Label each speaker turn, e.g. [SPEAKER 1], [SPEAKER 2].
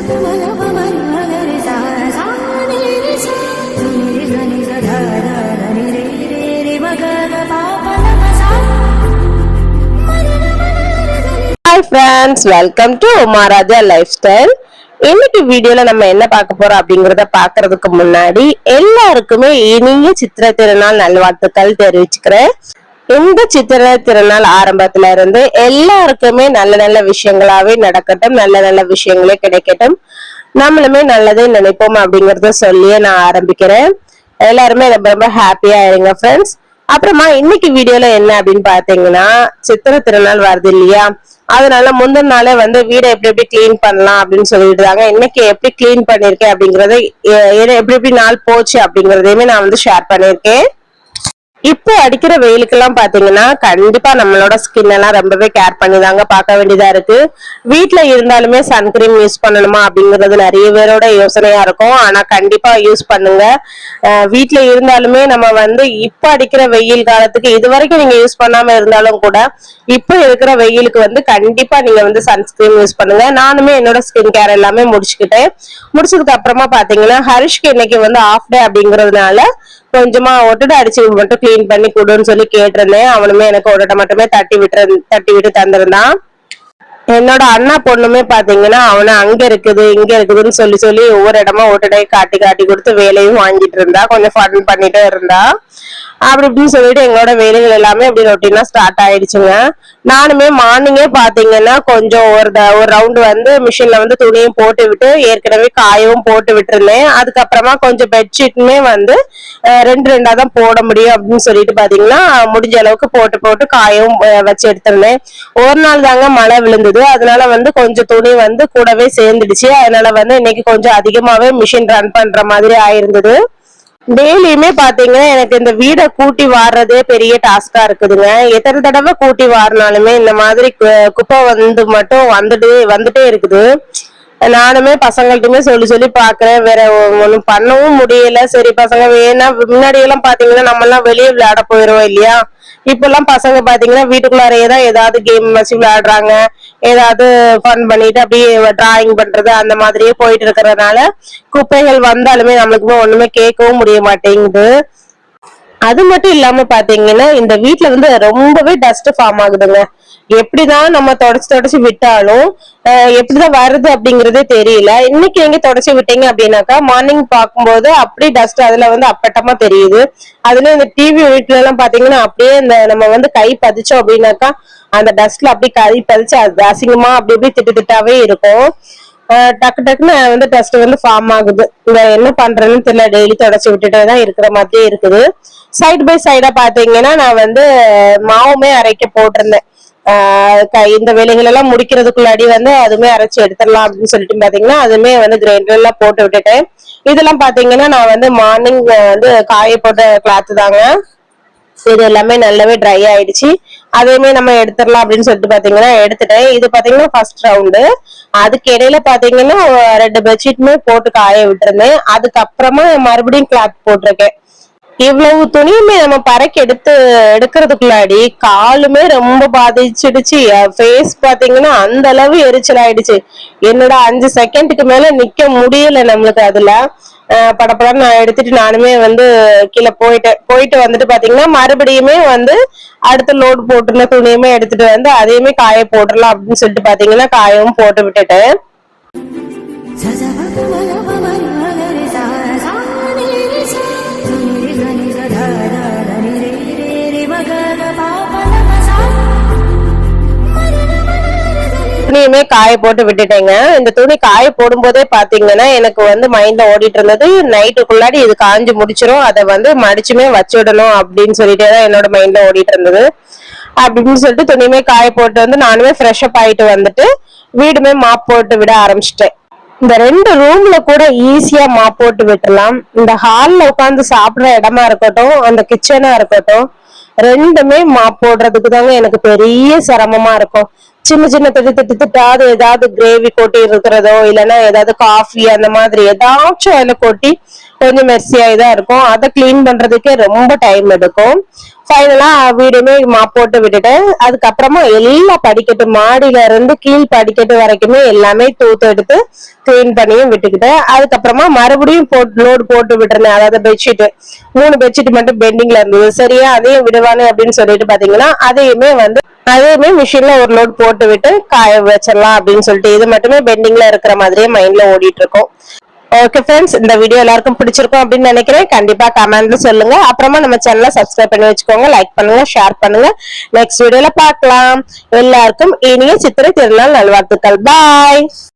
[SPEAKER 1] Friends, welcome to Umaraja life style. இன்னைக்கு வீடியோல நம்ம என்ன பார்க்க போறோம் அப்படிங்கறத பாக்குறதுக்கு முன்னாடி எல்லாருக்குமே இனிய சித்திரை திருநாள் நல்வாழ்த்துக்கள் தெரிவிச்சுக்கிறேன். இந்த சித்திரை திருநாள் ஆரம்பத்துல இருந்து எல்லாருக்குமே நல்ல நல்ல விஷயங்களாவே நடக்கட்டும், நல்ல நல்ல விஷயங்களே கிடைக்கட்டும், நம்மளுமே நல்லதே நினைப்போம் அப்படிங்கறத சொல்லியே நான் ஆரம்பிக்கிறேன். எல்லாருமே ரொம்ப ரொம்ப ஹாப்பியா இருங்க ஃப்ரெண்ட்ஸ். அப்புறமா இன்னைக்கு வீடியோல என்ன அப்படின்னு பாத்தீங்கன்னா, சித்திரை திருநாள் வருது இல்லையா, அதனால முந்தின நாளே வந்து வீடை எப்படி எப்படி கிளீன் பண்ணலாம் அப்படின்னு சொல்லிடுறாங்க. இன்னைக்கு எப்படி கிளீன் பண்ணிருக்கேன் அப்படிங்கறத, எப்படி எப்படி நாள் போச்சு அப்படிங்கறதையுமே நான் வந்து ஷேர் பண்ணிருக்கேன். இப்போ அடிக்கிற வெயிலுக்கு எல்லாம் பாத்தீங்கன்னா கண்டிப்பா நம்மளோட ஸ்கின் எல்லாம் ரொம்பவே கேர் பண்ணி தாங்க பார்க்க வேண்டியதா இருக்கு. வீட்டுல இருந்தாலுமே சன்கிரீம் யூஸ் பண்ணணுமா அப்படிங்கறது நிறைய பேரோட யோசனையா இருக்கும். ஆனா கண்டிப்பா யூஸ் பண்ணுங்க. வீட்டுல இருந்தாலுமே நம்ம வந்து இப்ப அடிக்கிற வெயில் காலத்துக்கு இது வரைக்கும் நீங்க யூஸ் பண்ணாம இருந்தாலும் கூட இப்ப இருக்கிற வெயிலுக்கு வந்து கண்டிப்பா நீங்க வந்து சன்ஸ்கிரீம் யூஸ் பண்ணுங்க. நானுமே என்னோட ஸ்கின் கேர் எல்லாமே முடிச்சுக்கிட்டேன். முடிச்சதுக்கு அப்புறமா பாத்தீங்கன்னா ஹரிஷ்க்கு இன்னைக்கு வந்து ஆஃப் டே அப்படிங்கறதுனால கொஞ்சமா ஒட்டடை அடிச்சு மட்டும் கிளீன் பண்ணி கொடுன்னு சொல்லி கேட்டிருந்தேன். அவனுமே எனக்கு ஒட்டடை மட்டுமே தட்டி விட்டு தந்திருந்தான். என்னோட அண்ணா பொண்ணுமே பாத்தீங்கன்னா அவனை அங்க இருக்குது இங்க இருக்குதுன்னு சொல்லி சொல்லி ஒவ்வொரு இடமா ஒட்டடையை காட்டி காட்டி கொடுத்து வேலையும் வாங்கிட்டு இருந்தா, கொஞ்சம் ஃபன் பண்ணிட்டே இருந்தா. அப்படி இப்படின்னு சொல்லிட்டு எங்களோட வேலைகள் எல்லாமே அப்படி ரொட்டீனா ஸ்டார்ட் ஆயிடுச்சுங்க. நானுமே மார்னிங்கே பாத்தீங்கன்னா கொஞ்சம் ஒரு ரவுண்ட் வந்து மிஷின்ல வந்து துணியும் போட்டு விட்டு ஏற்கனவே காயவும் போட்டு விட்டுருந்தேன். அதுக்கப்புறமா கொஞ்சம் பெட்ஷீட்டுமே வந்து ரெண்டா தான் போட முடியும் அப்படின்னு சொல்லிட்டு பாத்தீங்கன்னா முடிஞ்ச அளவுக்கு போட்டு போட்டு காயவும் வச்சு எடுத்திருந்தேன். ஒரு நாள் தாங்க மழை விழுந்தது, அதனால வந்து கொஞ்சம் துணி வந்து கூடவே சேர்ந்துடுச்சு. அதனால வந்து இன்னைக்கு கொஞ்சம் அதிகமாவே மிஷின் ரன் பண்ற மாதிரி ஆயிருந்தது. டெய்லியுமே பாத்தீங்கன்னா எனக்கு இந்த வீடை கூட்டி வாடுறதே பெரிய டாஸ்கா இருக்குதுங்க. எத்தனை தடவை கூட்டி வாரினாலுமே இந்த மாதிரி குப்பை வந்து மட்டும் வந்துட்டே இருக்குது. நானுமே பசங்கள்ட்டுமே சொல்லி சொல்லி பாக்குறேன், வேற ஒண்ணும் பண்ணவும் முடியல. சரி பசங்க வேணா, முன்னாடி எல்லாம் பாத்தீங்கன்னா நம்ம எல்லாம் வெளியே விளையாட போயிருவோம் இல்லையா, இப்ப எல்லாம் பசங்க பாத்தீங்கன்னா வீட்டுக்குள்ளாரையேதான் ஏதாவது கேம் வச்சு விளையாடுறாங்க, ஏதாவது ஃபன் பண்ணிட்டு அப்படியே டிராயிங் பண்றது அந்த மாதிரியே போயிட்டு இருக்கிறதுனால குப்பைகள் வந்தாலுமே நம்மளுக்குமே ஒண்ணுமே கேட்கவும் முடிய மாட்டேங்குது. அது மட்டும் இல்லாம பாத்தீங்கன்னா இந்த வீட்டுல வந்து ரொம்பவே டஸ்ட் ஃபார்ம் ஆகுதுங்க. எப்படிதான் நம்ம தொடச்சு விட்டாலும் எப்படிதான் வருது அப்படிங்கறதே தெரியல. இன்னைக்கு எங்க தொடச்சு விட்டீங்க அப்படின்னாக்கா மார்னிங் பார்க்கும்போது அப்படி டஸ்ட் அதுல வந்து அப்பட்டமா தெரியுது. அதுல இந்த டிவி வீட்டுல எல்லாம் பாத்தீங்கன்னா அப்படியே இந்த நம்ம வந்து கை பதிச்சோம் அப்படின்னாக்கா அந்த டஸ்ட்ல அப்படி கை பதிச்சு அது அசிங்கமா அப்படி இப்படி திட்டாவே இருக்கும். டக்கு டக்குன்னு வந்து டஸ்ட் வந்து ஃபார்ம் ஆகுது. இந்த என்ன பண்றேன்னு தெரியல, டெய்லி தொடச்சு விட்டுட்டே தான் இருக்கிற மாதிரியே இருக்குது. சைடு பை சைடா பாத்தீங்கன்னா நான் வந்து மாவுமே அரைக்க போட்டிருந்தேன். இந்த வேலைகள் எல்லாம் முடிக்கிறதுக்குள்ளாடி வந்து அதுமே அரைச்சு எடுத்துடலாம் அப்படின்னு சொல்லிட்டு பாத்தீங்கன்னா அதுமே வந்து கிரைண்டர் எல்லாம் போட்டு விட்டுட்டேன். இதெல்லாம் பாத்தீங்கன்னா நான் வந்து மார்னிங் வந்து காய போட்ட கிளாத் தாங்க. இது எல்லாமே நல்லாவே ட்ரை ஆயிடுச்சு. அதையுமே நம்ம எடுத்துடலாம் அப்படின்னு சொல்லிட்டு பாத்தீங்கன்னா எடுத்துட்டேன். இது பாத்தீங்கன்னா ஃபர்ஸ்ட் ரவுண்டு. அதுக்கு இடையில பாத்தீங்கன்னா 2 பெட்ஷீட்டுமே போட்டு காய விட்டுருந்தேன். அதுக்கப்புறமா மறுபடியும் கிளாத் போட்டிருக்கேன். இவ்வளவு துணியுமே நம்ம பறக்க எடுக்கிறதுக்குள்ளாடி காலுமே ரொம்ப பாதிச்சிடுச்சு. ஃபேஸ் பாத்தீங்கன்னா அந்த அளவு எரிச்சல் ஆயிடுச்சு. என்னோட 5 செகண்டுக்கு மேல நிக்க முடியல நம்மளுக்கு. அதுல படப்படன்னு நான் எடுத்துட்டு நானுமே வந்து கீழே போயிட்டு வந்துட்டு பாத்தீங்கன்னா மறுபடியுமே வந்து அடுத்த லோடு போட்டுருந்த துணியுமே எடுத்துட்டு வந்து அதையுமே காய போட்டுடலாம் அப்படின்னு சொல்லிட்டு பாத்தீங்கன்னா காயவும் போட்டு விட்டுட்டேன். துணியுமே காய போட்டு விட்டுட்டேங்க. இந்த துணி காய போடும் போதே பாத்தீங்கன்னா எனக்கு வந்து மைண்ட்ல ஓடிட்டு இருந்தது, நைட்டுக்குள்ளாடி இது காஞ்சு முடிச்சிரும், அதை வந்து மடிச்சுமே வச்சுடணும் அப்படின்னு சொல்லிட்டேதான் என்னோட மைண்ட்ல ஓடிட்டு இருந்தது. அப்படின்னு சொல்லிட்டு துணியுமே காய போட்டு வந்து நானுமே ஃப்ரெஷ் அப் ஆயிட்டு வந்துட்டு வீடுமே மாப் போட்டு விட ஆரம்பிச்சிட்டேன். இந்த 2 ரூம்ல கூட ஈஸியா மாப் போட்டு விட்டுலாம். இந்த ஹால்ல உட்காந்து சாப்பிடுற இடமா இருக்கட்டும், அந்த கிச்சனா இருக்கட்டும், ரெண்டுமே மாப் போடுறதுக்கு தாங்க எனக்கு பெரிய சிரமமா இருக்கும். சின்ன சின்ன திட்டாவது ஏதாவது கிரேவி கொட்டி இருக்கிறதோ இல்லைன்னா ஏதாவது காஃபி அந்த மாதிரி ஏதாச்சும் அதில் கொட்டி கொஞ்சம் மெர்சியாயிதான் இருக்கும். அதை கிளீன் பண்றதுக்கே ரொம்ப டைம் எடுக்கும். ஃபைனலா வீடுமே மாப் போட்டு விட்டுட்டேன். அதுக்கப்புறமா எல்லா படிக்கட்டு மாடியில இருந்து கீழ் படிக்கட்டு வரைக்குமே எல்லாமே தூத்து எடுத்து கிளீன் பண்ணியும் விட்டுக்கிட்டேன். அதுக்கப்புறமா மறுபடியும் லோடு போட்டு விட்டுருந்தேன். அதாவது பெட்ஷீட் 3 பெட்ஷீட் மட்டும் பெண்டிங்ல இருந்தது. சரியா அதையும் விடுவானு அப்படின்னு சொல்லிட்டு பாத்தீங்கன்னா அதையுமே மிஷின்ல ஒரு லோட் போட்டு விட்டு காய வச்சிடலாம் அப்படின்னு சொல்லிட்டு இது மட்டுமே பெண்டிங்ல இருக்கிற மாதிரியே மைண்ட்ல ஓடிட்டு இருக்கோம். ஓகே ஃப்ரெண்ட்ஸ், இந்த வீடியோ எல்லாருக்கும் பிடிச்சிருக்கும் அப்படின்னு நினைக்கிறேன். கண்டிப்பா கமெண்ட்ல சொல்லுங்க. அப்புறமா நம்ம சேனலை சப்ஸ்கிரைப் பண்ணி வச்சுக்கோங்க, லைக் பண்ணுங்க, ஷேர் பண்ணுங்க. நெக்ஸ்ட் வீடியோல பார்க்கலாம். எல்லாருக்கும் இனிய சித்திரை திருநாள் நல்வாழ்த்துக்கள். பாய்.